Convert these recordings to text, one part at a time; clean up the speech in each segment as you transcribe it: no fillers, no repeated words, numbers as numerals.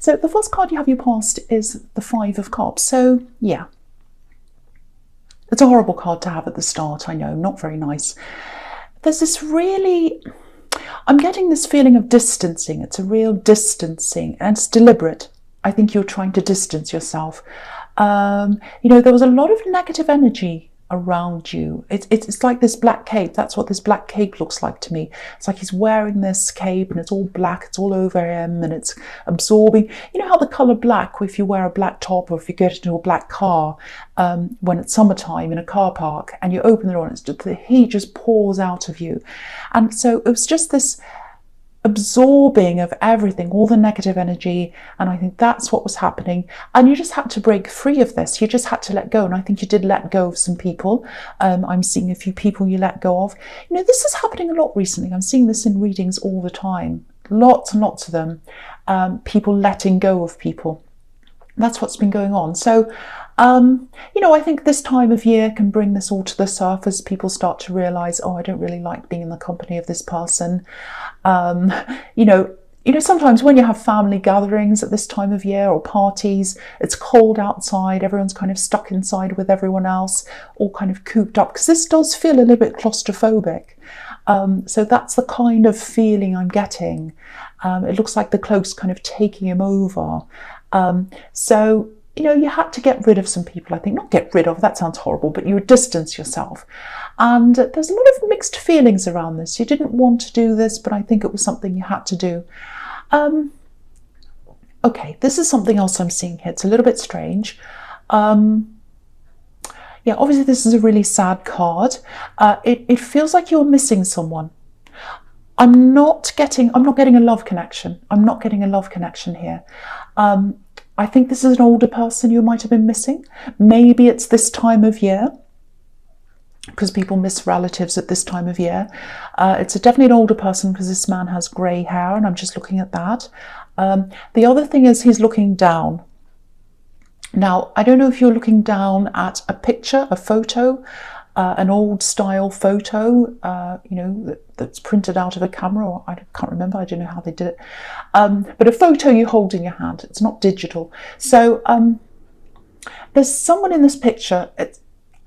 So the first card you have your past is the Five of Cups. So yeah, it's a horrible card to have at the start. I know, not very nice. There's this really, I'm getting this feeling of distancing. It's a real distancing, and it's deliberate. I think you're trying to distance yourself. You know, there was a lot of negative energy around you. It's like this black cape. That's what this black cape looks like to me. It's like he's wearing this cape and it's all black, it's all over him, and it's absorbing. You know how the colour black, if you wear a black top or if you get into a black car when it's summertime in a car park and you open the door and it's just, the heat just pours out of you. And so it was just this absorbing of everything, all the negative energy, and I think that's what was happening. And you just had to break free of this. You just had to let go, and I think you did let go of some people. I'm seeing a few people you let go of. You know, this is happening a lot recently. I'm seeing this in readings all the time, lots and lots of them. People letting go of people. That's what's been going on. So you know, I think this time of year can bring this all to the surface. People start to realise, oh, I don't really like being in the company of this person. You know, sometimes when you have family gatherings at this time of year or parties, it's cold outside, everyone's kind of stuck inside with everyone else, all kind of cooped up, because this does feel a little bit claustrophobic. So that's the kind of feeling I'm getting. It looks like the cloak's kind of taking him over. So, you know, you had to get rid of some people, I think. Not get rid of, that sounds horrible, but you would distance yourself. And there's a lot of mixed feelings around this. You didn't want to do this, but I think it was something you had to do. Okay, this is something else I'm seeing here. It's a little bit strange. Yeah, obviously this is a really sad card. It feels like you're missing someone. I'm not getting a love connection. I'm not getting a love connection here. I think this is an older person you might have been missing. Maybe it's this time of year, because people miss relatives at this time of year. It's definitely an older person because this man has grey hair, and I'm just looking at that. The other thing is he's looking down. Now, I don't know if you're looking down at a picture, a photo, an old style photo, you know, that's printed out of a camera, or I can't remember, I don't know how they did it. But a photo you hold in your hand, it's not digital. So there's someone in this picture,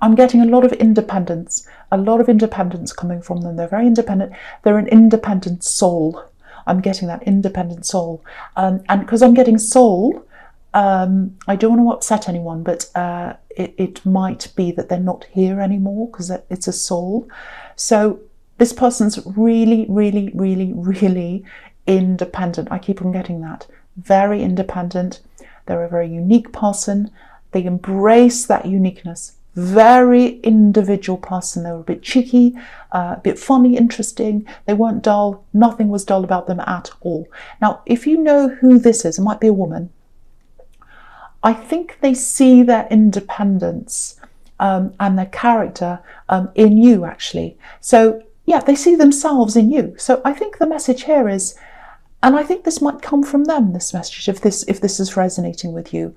I'm getting a lot of independence coming from them. They're very independent. They're an independent soul. I'm getting that independent soul. And because I'm getting soul, I don't want to upset anyone, but it might be that they're not here anymore because it's a soul. So this person's really, really, really, really independent. I keep on getting that. Very independent. They're a very unique person. They embrace that uniqueness. Very individual person. They were a bit cheeky, a bit funny, interesting. They weren't dull. Nothing was dull about them at all. Now, if you know who this is, it might be a woman. I think they see their independence and their character in you, actually. So, yeah, they see themselves in you. So I think the message here is, and I think this might come from them, this message, if this is resonating with you.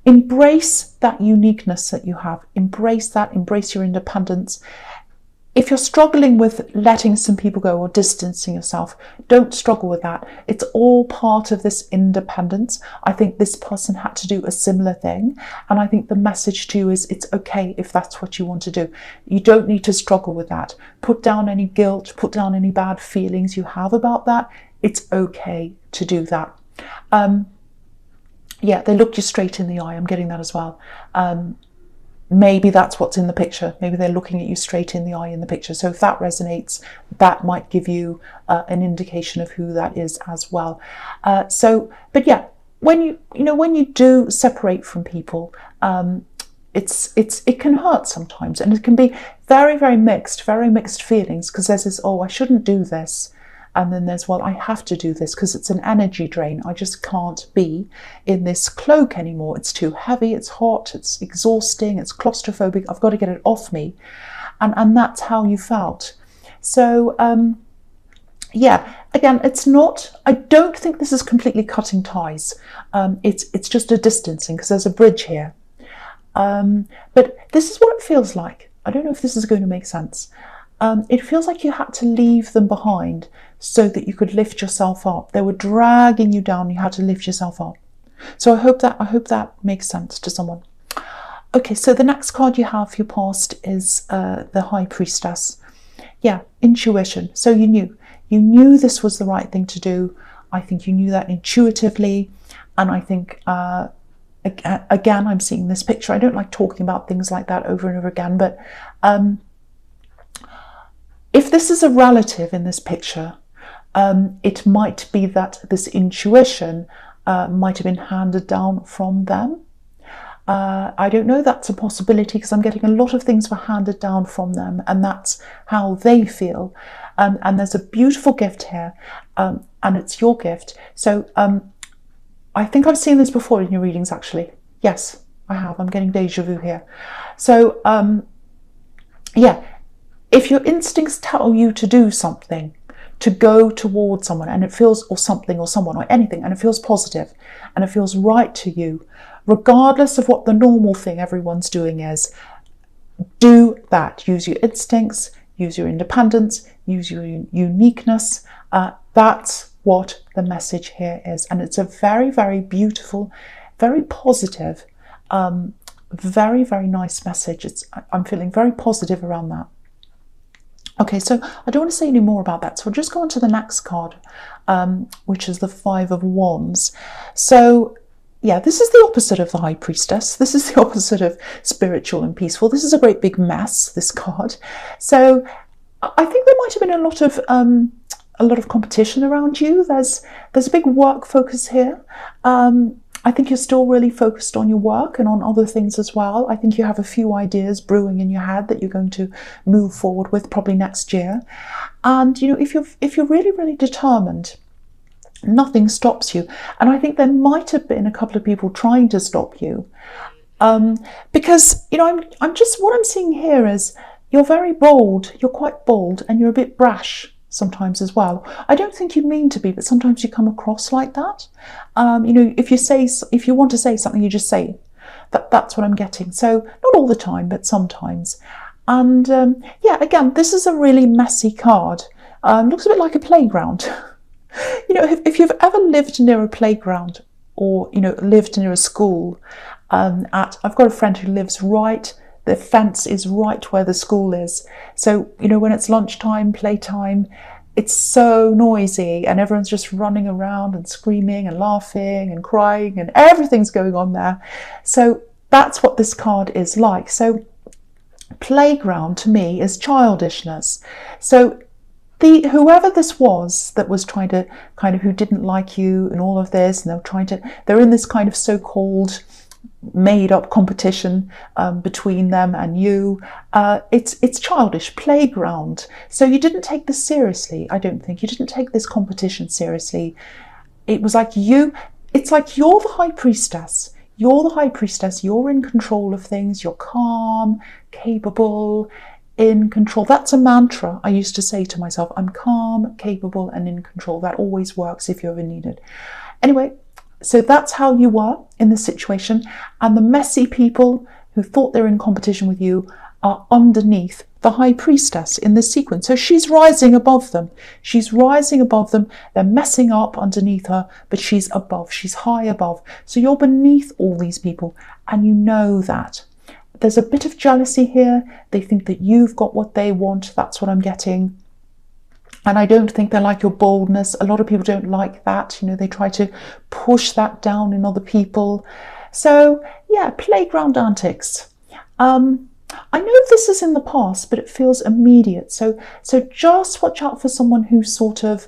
Embrace that uniqueness that you have. Embrace that. Embrace your independence. If you're struggling with letting some people go or distancing yourself, don't struggle with that. It's all part of this independence. I think this person had to do a similar thing. And I think the message to you is it's okay if that's what you want to do. You don't need to struggle with that. Put down any guilt, put down any bad feelings you have about that. It's okay to do that. Yeah, they looked you straight in the eye. I'm getting that as well. Maybe that's what's in the picture. Maybe they're looking at you straight in the eye in the picture. So if that resonates, that might give you an indication of who that is as well. But yeah, when you do separate from people, it can hurt sometimes, and it can be very, very mixed feelings, because there's this, oh, I shouldn't do this. And then there's, well, I have to do this because it's an energy drain. I just can't be in this cloak anymore. It's too heavy, it's hot, it's exhausting, it's claustrophobic. I've got to get it off me. And that's how you felt. So, yeah, again, it's not, I don't think this is completely cutting ties. It's just a distancing, because there's a bridge here. But this is what it feels like. I don't know if this is going to make sense. It feels like you had to leave them behind so that you could lift yourself up. They were dragging you down. You had to lift yourself up. So I hope that makes sense to someone. Okay, so the next card you have for your past is the High Priestess. Yeah, intuition. So you knew this was the right thing to do. I think you knew that intuitively, and I think again, I'm seeing this picture. I don't like talking about things like that over and over again, but if this is a relative in this picture, it might be that this intuition might have been handed down from them. I don't know, that's a possibility, because I'm getting a lot of things were handed down from them, and that's how they feel. And there's a beautiful gift here, and it's your gift. So I think I've seen this before in your readings, actually. Yes, I have. I'm getting deja vu here. So yeah, if your instincts tell you to do something, to go towards someone, and it feels, or something or someone or anything, and it feels positive and it feels right to you, regardless of what the normal thing everyone's doing is, do that. Use your instincts, use your independence, use your uniqueness. That's what the message here is. And it's a very, very beautiful, very positive, very, very nice message. I'm feeling very positive around that. Okay, so I don't want to say any more about that. So I'll just go on to the next card, which is the Five of Wands. So yeah, this is the opposite of the High Priestess. This is the opposite of spiritual and peaceful. This is a great big mess, this card. So I think there might have been a lot of competition around you. There's a big work focus here. I think you're still really focused on your work and on other things as well. I think you have a few ideas brewing in your head that you're going to move forward with probably next year. And you know, if you're really, really determined, nothing stops you. And I think there might have been a couple of people trying to stop you, because you know, what I'm seeing here is you're very bold. You're quite bold, and you're a bit brash sometimes as well. I don't think you mean to be, but sometimes you come across like that. You know, if you want to say something, you just say it. That's what I'm getting. So not all the time, but sometimes. And yeah, again, this is a really messy card. Looks a bit like a playground. You know, if you've ever lived near a playground, or you know, lived near a school, I've got a friend who lives right, the fence is right where the school is. So, you know, when it's lunchtime, playtime, it's so noisy and everyone's just running around and screaming and laughing and crying and everything's going on there. So that's what this card is like. So playground to me is childishness. So whoever this was that was trying to who didn't like you and all of this, and they're in this kind of so-called made up competition between them and you. It's childish, playground. So you didn't take this seriously. I don't think you didn't take this competition seriously. It was like it's like you're the High Priestess. You're the High Priestess. You're in control of things. You're calm, capable, in control. That's a mantra I used to say to myself. I'm calm, capable, and in control. That always works if you ever need it. Anyway, so that's how you were in this situation. And the messy people who thought they were in competition with you are underneath the High Priestess in this sequence. So she's rising above them. She's rising above them. They're messing up underneath her, but she's above. She's high above. So you're beneath all these people, and you know that. There's a bit of jealousy here. They think that you've got what they want. That's what I'm getting. And I don't think they like your boldness. A lot of people don't like that. You know, they try to push that down in other people. So yeah, playground antics. I know this is in the past, but it feels immediate. So just watch out for someone who's sort of,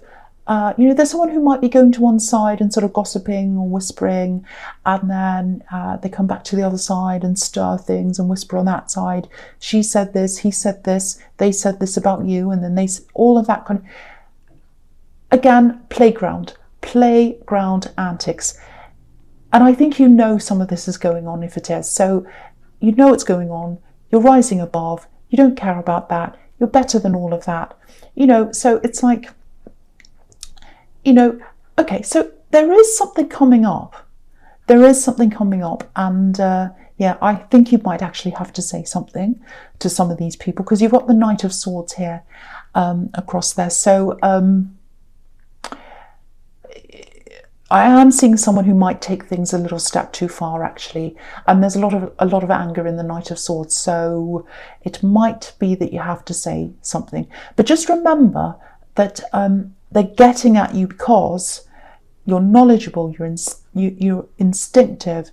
you know, there's someone who might be going to one side and sort of gossiping or whispering, and then they come back to the other side and stir things and whisper on that side. She said this, he said this, they said this about you, and then all of that kind of, again, playground antics. And I think you know some of this is going on if it is. So you know it's going on. You're rising above. You don't care about that. You're better than all of that. You know, so it's like, you know, okay, so there is something coming up there is something coming up, and yeah, I think you might actually have to say something to some of these people, because you've got the Knight of Swords here across there. So I am seeing someone who might take things a little step too far, actually, and there's a lot of anger in the Knight of Swords, so it might be that you have to say something. But just remember that they're getting at you because you're knowledgeable, you're instinctive,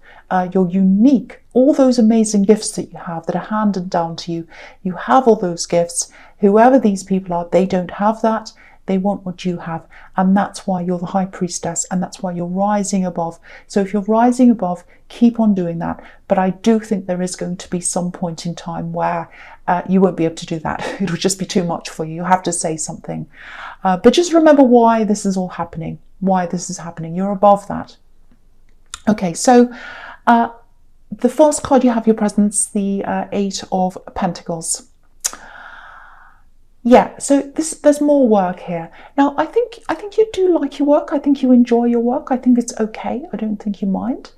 you're unique. All those amazing gifts that you have that are handed down to you, you have all those gifts. Whoever these people are, they don't have that. They want what you have, and that's why you're the High Priestess, and that's why you're rising above. So if you're rising above, keep on doing that. But I do think there is going to be some point in time where you won't be able to do that. It will just be too much for you. You have to say something. But just remember why this is all happening, why this is happening. You're above that. Okay, so the first card you have your presence, the Eight of Pentacles. Yeah, so there's more work here. Now, I think you do like your work. I think you enjoy your work. I think it's okay. I don't think you mind.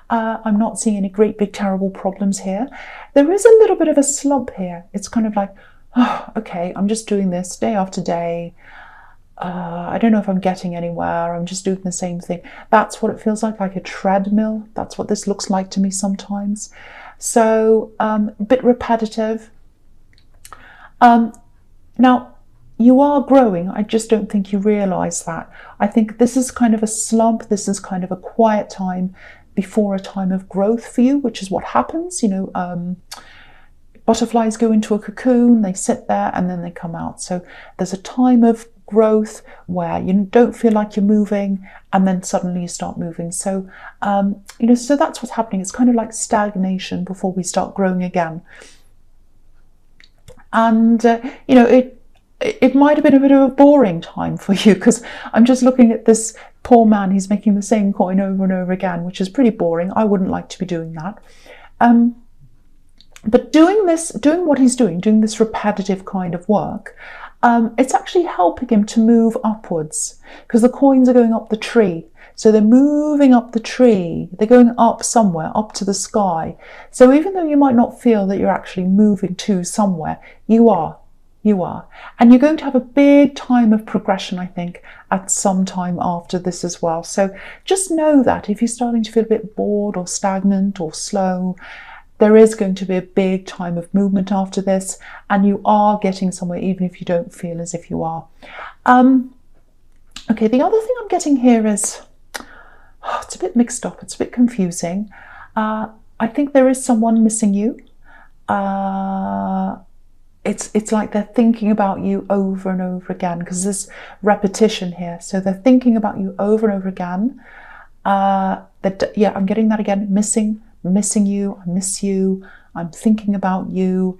I'm not seeing any great, big, terrible problems here. There is a little bit of a slump here. It's kind of like, oh, okay, I'm just doing this day after day. I don't know if I'm getting anywhere. I'm just doing the same thing. That's what it feels like a treadmill. That's what this looks like to me sometimes. So a bit repetitive. Now, you are growing. I just don't think you realise that. I think this is kind of a slump. This is kind of a quiet time before a time of growth for you, which is what happens. You know, butterflies go into a cocoon, they sit there, and then they come out. So there's a time of growth where you don't feel like you're moving, and then suddenly you start moving. So, you know, so that's what's happening. It's kind of like stagnation before we start growing again. And you know, it might have been a bit of a boring time for you, because I'm just looking at this poor man. He's making the same coin over and over again, which is pretty boring. I wouldn't like to be doing that. But doing what he's doing this repetitive kind of work, it's actually helping him to move upwards, because the coins are going up the tree. So they're moving up the tree, they're going up somewhere, up to the sky. So even though you might not feel that you're actually moving to somewhere, you are. And you're going to have a big time of progression, I think, at some time after this as well. So just know that if you're starting to feel a bit bored or stagnant or slow, there is going to be a big time of movement after this, and you are getting somewhere, even if you don't feel as if you are. Okay, the other thing I'm getting here is, it's a bit mixed up, it's a bit confusing. I think there is someone missing you. It's like they're thinking about you over and over again, because there's repetition here. So they're thinking about you over and over again. Yeah, I'm getting that again. Missing you, I miss you, I'm thinking about you,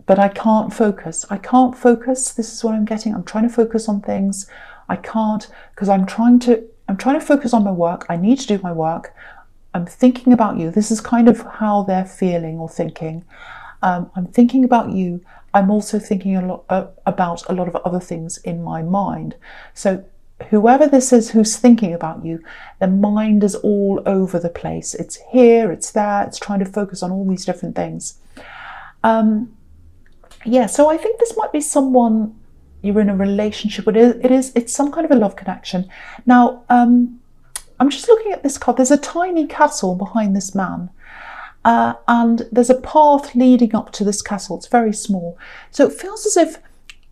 but I can't focus. This is what I'm getting. I'm trying to focus on things. I can't, because I'm trying to focus on my work. I need to do my work. I'm thinking about you. This is kind of how they're feeling or thinking. I'm thinking about you. I'm also thinking a lot about a lot of other things in my mind. So whoever this is who's thinking about you, their mind is all over the place. It's here, it's there, it's trying to focus on all these different things. Yeah, so I think this might be someone you're in a relationship with. It's some kind of a love connection. Now, I'm just looking at this card. There's a tiny castle behind this man. And there's a path leading up to this castle. It's very small. So it feels as if,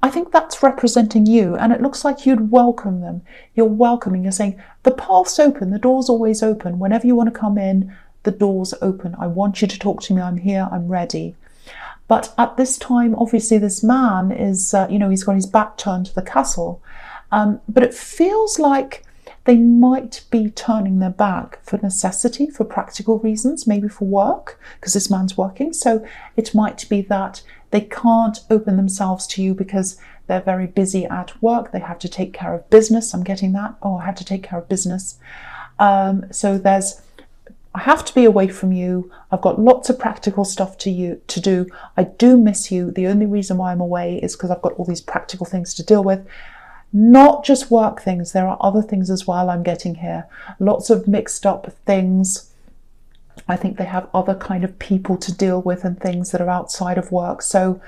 I think that's representing you, and it looks like you'd welcome them. You're welcoming, you're saying, the path's open, the door's always open. Whenever you want to come in, the door's open. I want you to talk to me, I'm here, I'm ready. But at this time, obviously this man is, you know, he's got his back turned to the castle. But it feels like they might be turning their back for necessity, for practical reasons, maybe for work, because this man's working. So it might be that they can't open themselves to you because they're very busy at work. They have to take care of business. I'm getting that. Oh, I have to take care of business. So I have to be away from you. I've got lots of practical stuff to do. I do miss you. The only reason why I'm away is because I've got all these practical things to deal with. Not just work things, there are other things as well I'm getting here. Lots of mixed up things. I think they have other kind of people to deal with and things that are outside of work. So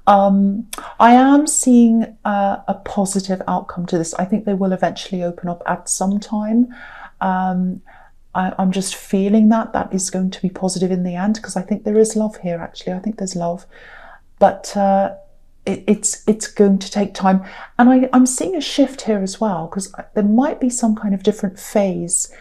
I am seeing a positive outcome to this. I think they will eventually open up at some time. I'm just feeling that is going to be positive in the end, because I think there is love here, actually. I think there's love. But it's going to take time. And I'm seeing a shift here as well, because there might be some kind of different phase.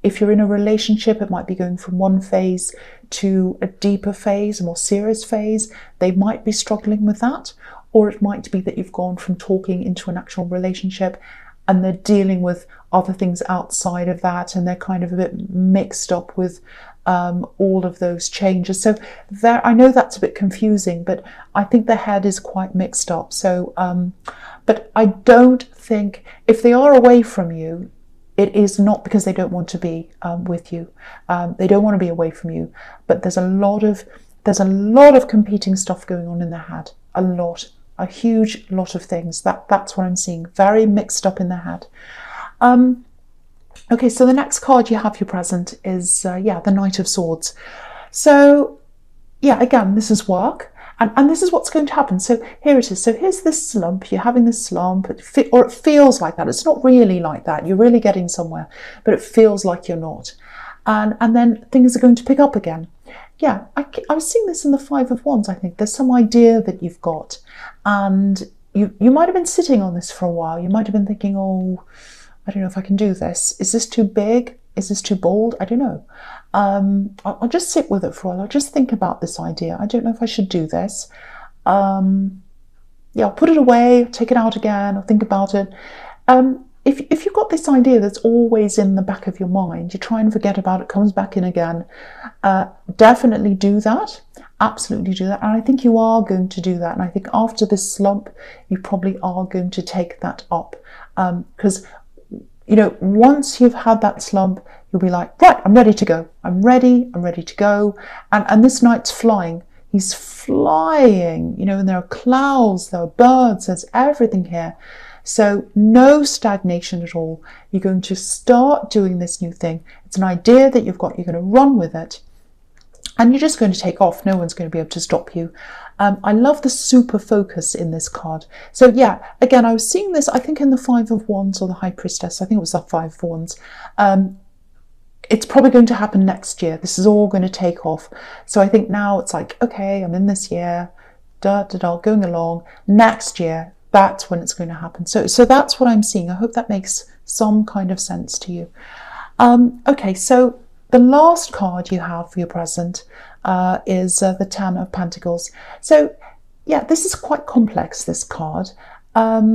If you're in a relationship, it might be going from one phase to a deeper phase, a more serious phase. They might be struggling with that. Or it might be that you've gone from talking into an actual relationship and they're dealing with other things outside of that, and they're kind of a bit mixed up with all of those changes. So there, I know that's a bit confusing, but I think the head is quite mixed up. So, but I don't think, if they are away from you, it is not because they don't want to be with you. They don't want to be away from you, but there's a lot of competing stuff going on in their head. A huge lot of things. That's what I'm seeing. Very mixed up in their head. Okay, so the next card you have, your present, is the Knight of Swords. So yeah, again, this is work. And this is what's going to happen. So here it is. So here's this slump. You're having this slump, or it feels like that. It's not really like that. You're really getting somewhere, but it feels like you're not. And then things are going to pick up again. Yeah, I was seeing this in the Five of Wands, I think. There's some idea that you've got. And you might have been sitting on this for a while. You might have been thinking, oh, I don't know if I can do this. Is this too big? Is this too bold? I don't know. I'll just sit with it for a while. I'll just think about this idea. I don't know if I should do this. I'll put it away, take it out again, I'll think about it. If you've got this idea that's always in the back of your mind, you try and forget about it, comes back in again, definitely do that. Absolutely do that. And I think you are going to do that. And I think after this slump, you probably are going to take that up. Because, once you've had that slump, you'll be like, right, I'm ready to go. I'm ready to go. And this knight's flying. He's flying, and there are clouds, there are birds, there's everything here. So no stagnation at all. You're going to start doing this new thing. It's an idea that you've got. You're going to run with it. And you're just going to take off. No one's going to be able to stop you. I love the super focus in this card. So yeah, again, I was seeing this, I think in the Five of Wands or the High Priestess. I think it was the Five of Wands. It's probably going to happen next year. This is all going to take off. So I think now it's like, okay, I'm in this year, going along. Next year, that's when it's going to happen. So that's what I'm seeing. I hope that makes some kind of sense to you. Okay, so the last card you have for your present is the Ten of Pentacles. So yeah, this is quite complex, this card. A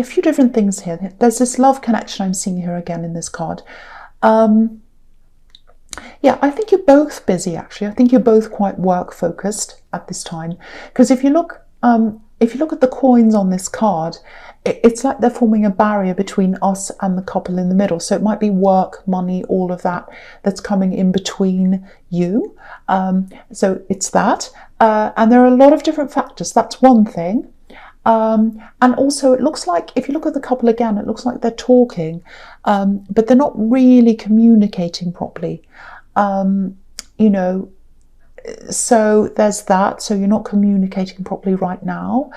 few different things here. There's this love connection I'm seeing here again in this card. Yeah, I think you're both busy, actually. I think you're both quite work focused at this time. Because if you look at the coins on this card, it's like they're forming a barrier between us and the couple in the middle. So it might be work, money, all of that that's coming in between you. So it's that. And there are a lot of different factors. That's one thing. And also it looks like, if you look at the couple again, it looks like they're talking, but they're not really communicating properly. So there's that. So you're not communicating properly right now.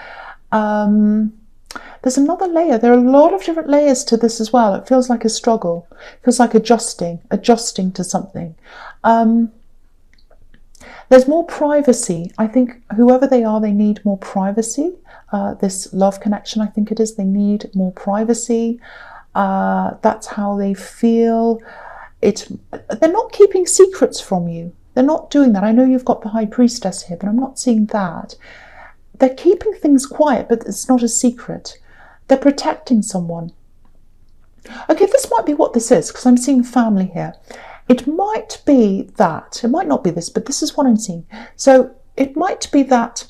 There's another layer. There are a lot of different layers to this as well. It feels like a struggle. It feels like adjusting to something. There's more privacy. I think whoever they are, they need more privacy. This love connection, I think it is, they need more privacy. That's how they feel. They're not keeping secrets from you. They're not doing that. I know you've got the High Priestess here, but I'm not seeing that. They're keeping things quiet, but it's not a secret. They're protecting someone. Okay, this might be what this is, because I'm seeing family here. It might be that, it might not be this, but this is what I'm seeing. So it might be that,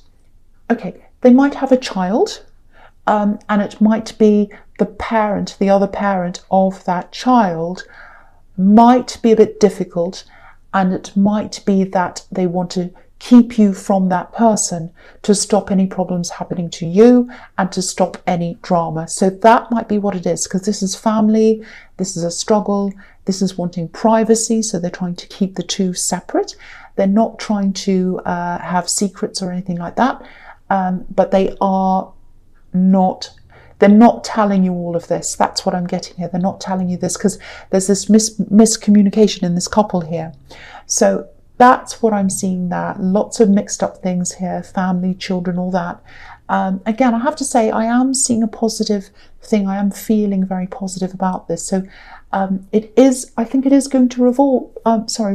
okay, they might have a child, and it might be the parent, the other parent of that child might be a bit difficult, and it might be that they want to keep you from that person, to stop any problems happening to you and to stop any drama. So that might be what it is, because this is family, this is a struggle, this is wanting privacy, so they're trying to keep the two separate. They're not trying to have secrets or anything like that, but they're not telling you all of this. That's what I'm getting here. They're not telling you this because there's this miscommunication in this couple here. So that's what I'm seeing there. Lots of mixed up things here, family, children, all that. Again, I have to say, I am seeing a positive thing. I am feeling very positive about this. So I think it is going to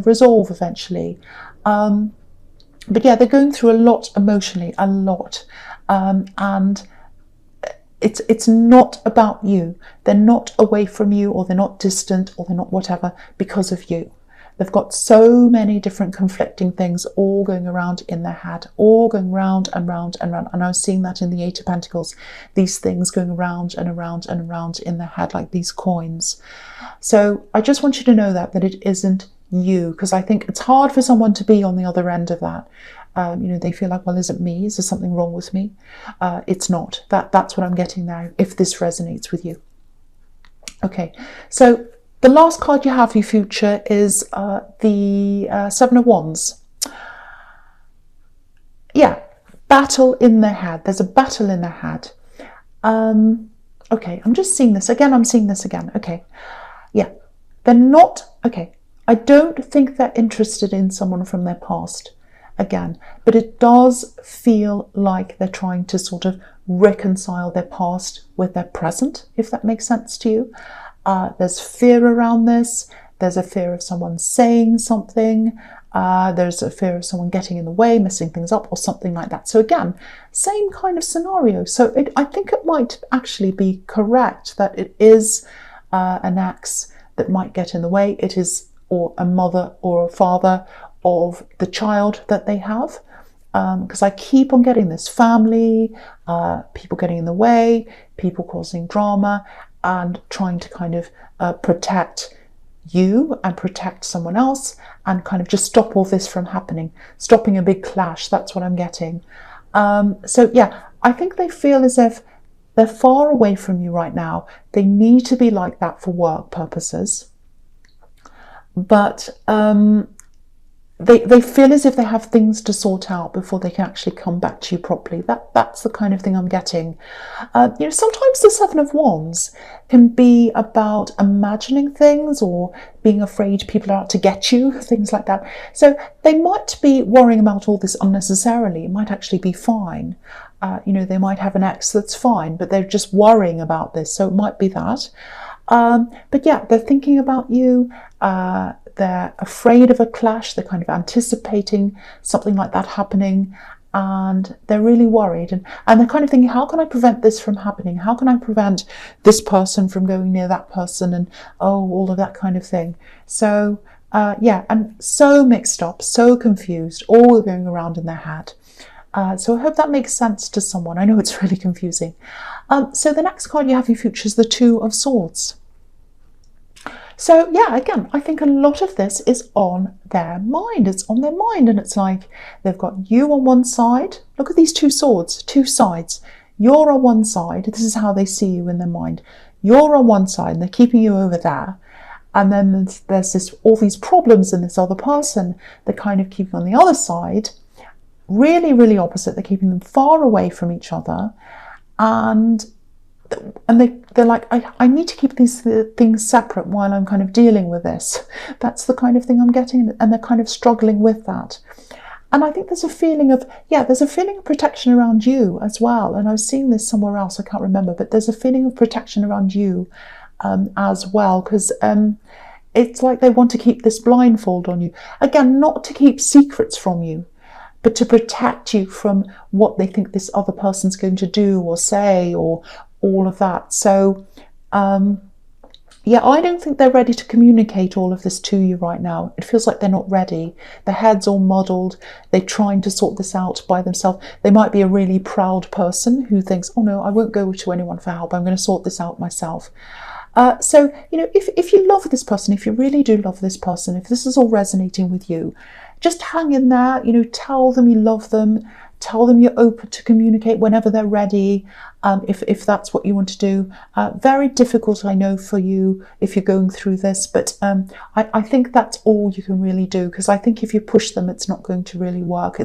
resolve eventually. But yeah, they're going through a lot emotionally, a lot. And it's not about you. They're not away from you, or they're not distant, or they're not whatever because of you. They've got so many different conflicting things all going around in their head, all going round and round and round. And I was seeing that in the Eight of Pentacles, these things going around and around and around in their head like these coins. So I just want you to know that it isn't you, because I think it's hard for someone to be on the other end of that. They feel like, well, is it me? Is there something wrong with me? It's not. That's what I'm getting now, if this resonates with you. Okay, so the last card you have for your future is the Seven of Wands. Yeah, battle in their head. There's a battle in their head. Okay, I'm just seeing this again. I'm seeing this again. Okay, yeah, they're not, okay, I don't think they're interested in someone from their past again, but it does feel like they're trying to sort of reconcile their past with their present, if that makes sense to you. There's fear around this. There's a fear of someone saying something. There's a fear of someone getting in the way, messing things up, or something like that. So again, same kind of scenario. So I think it might actually be correct that it is an ex that might get in the way. It is or a mother or a father of the child that they have. Because I keep on getting this family, people getting in the way, people causing drama, and trying to kind of protect you and protect someone else, and kind of just stop all this from happening, stopping a big clash. That's what I'm getting. So yeah, I think they feel as if they're far away from you right now. They need to be like that for work purposes, but they feel as if they have things to sort out before they can actually come back to you properly. That's the kind of thing I'm getting. Sometimes the Seven of Wands can be about imagining things, or being afraid people are out to get you, things like that. So they might be worrying about all this unnecessarily. It might actually be fine. They might have an ex that's fine, but they're just worrying about this. So it might be that. But yeah, they're thinking about you. They're afraid of a clash. They're kind of anticipating something like that happening, and they're really worried. And they're kind of thinking, how can I prevent this from happening? How can I prevent this person from going near that person? And all of that kind of thing. So yeah, and so mixed up, so confused, all going around in their head. So I hope that makes sense to someone. I know it's really confusing. So the next card you have in your future is the Two of Swords. So yeah, again, I think a lot of this is on their mind. It's on their mind, and it's like they've got you on one side. Look at these two swords, two sides. You're on one side. This is how they see you in their mind. You're on one side, and they're keeping you over there. And then there's all these problems in this other person. They're kind of keeping on the other side. Really, really opposite. They're keeping them far away from each other. And they're like, I need to keep these things separate while I'm kind of dealing with this. That's the kind of thing I'm getting, and they're kind of struggling with that. And I think there's a feeling of, there's a feeling of protection around you as well. And I was seeing this somewhere else, I can't remember, but there's a feeling of protection around you as well, because it's like they want to keep this blindfold on you. Again, not to keep secrets from you, but to protect you from what they think this other person's going to do or say, or all of that. So I don't think they're ready to communicate all of this to you right now. It feels like they're not ready. Their head's all muddled. They're trying to sort this out by themselves. They might be a really proud person who thinks, oh no, I won't go to anyone for help. I'm going to sort this out myself. So, if you love this person, if you really do love this person, if this is all resonating with you, just hang in there, tell them you love them, tell them you're open to communicate whenever they're ready, if that's what you want to do. Very difficult, I know, for you if you're going through this, but I think that's all you can really do, because I think if you push them, it's not going to really work.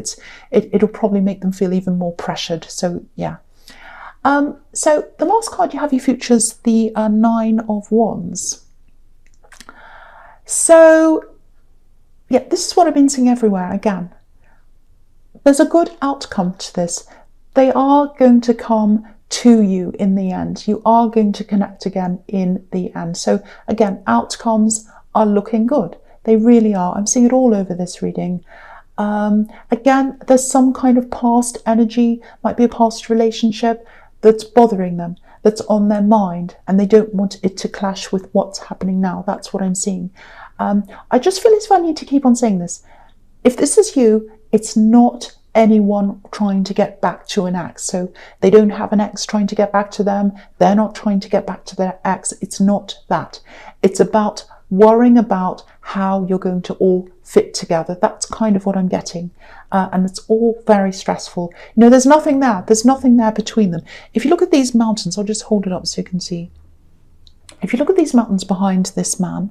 It'll probably make them feel even more pressured. So, yeah. So the last card you have here features the Nine of Wands. So, yeah, this is what I've been seeing everywhere again. There's a good outcome to this. They are going to come to you in the end. You are going to connect again in the end. So again, outcomes are looking good. They really are. I'm seeing it all over this reading. Again, there's some kind of past energy, might be a past relationship that's bothering them, that's on their mind, and they don't want it to clash with what's happening now. That's what I'm seeing. I just feel as if I need to keep on saying this. If this is you, it's not anyone trying to get back to an ex. So they don't have an ex trying to get back to them. They're not trying to get back to their ex. It's not that. It's about worrying about how you're going to all fit together. That's kind of what I'm getting. And it's all very stressful. There's nothing there. There's nothing there between them. If you look at these mountains, I'll just hold it up so you can see. If you look at these mountains behind this man,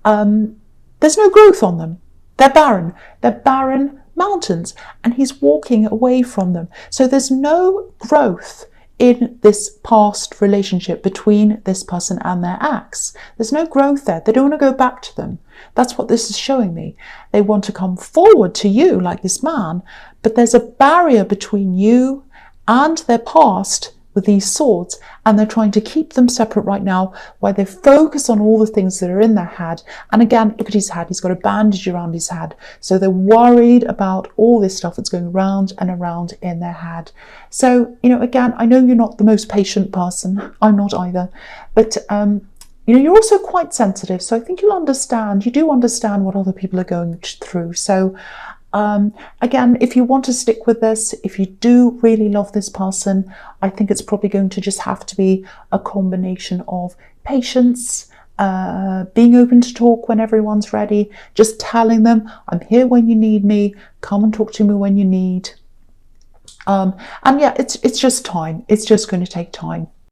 there's no growth on them. They're barren. They're barren mountains, and he's walking away from them. So there's no growth in this past relationship between this person and their ex. There's no growth there. They don't want to go back to them. That's what this is showing me. They want to come forward to you like this man, but there's a barrier between you and their past with these swords, and they're trying to keep them separate right now while they focus on all the things that are in their head. And again, look at his head. He's got a bandage around his head. So they're worried about all this stuff that's going round and around in their head. So, again, I know you're not the most patient person. I'm not either. But, you're also quite sensitive. So I think you do understand what other people are going through. So, again, if you want to stick with this, if you do really love this person, I think it's probably going to just have to be a combination of patience, being open to talk when everyone's ready, just telling them, I'm here when you need me, come and talk to me when you need. And yeah, it's just time. It's just going to take time.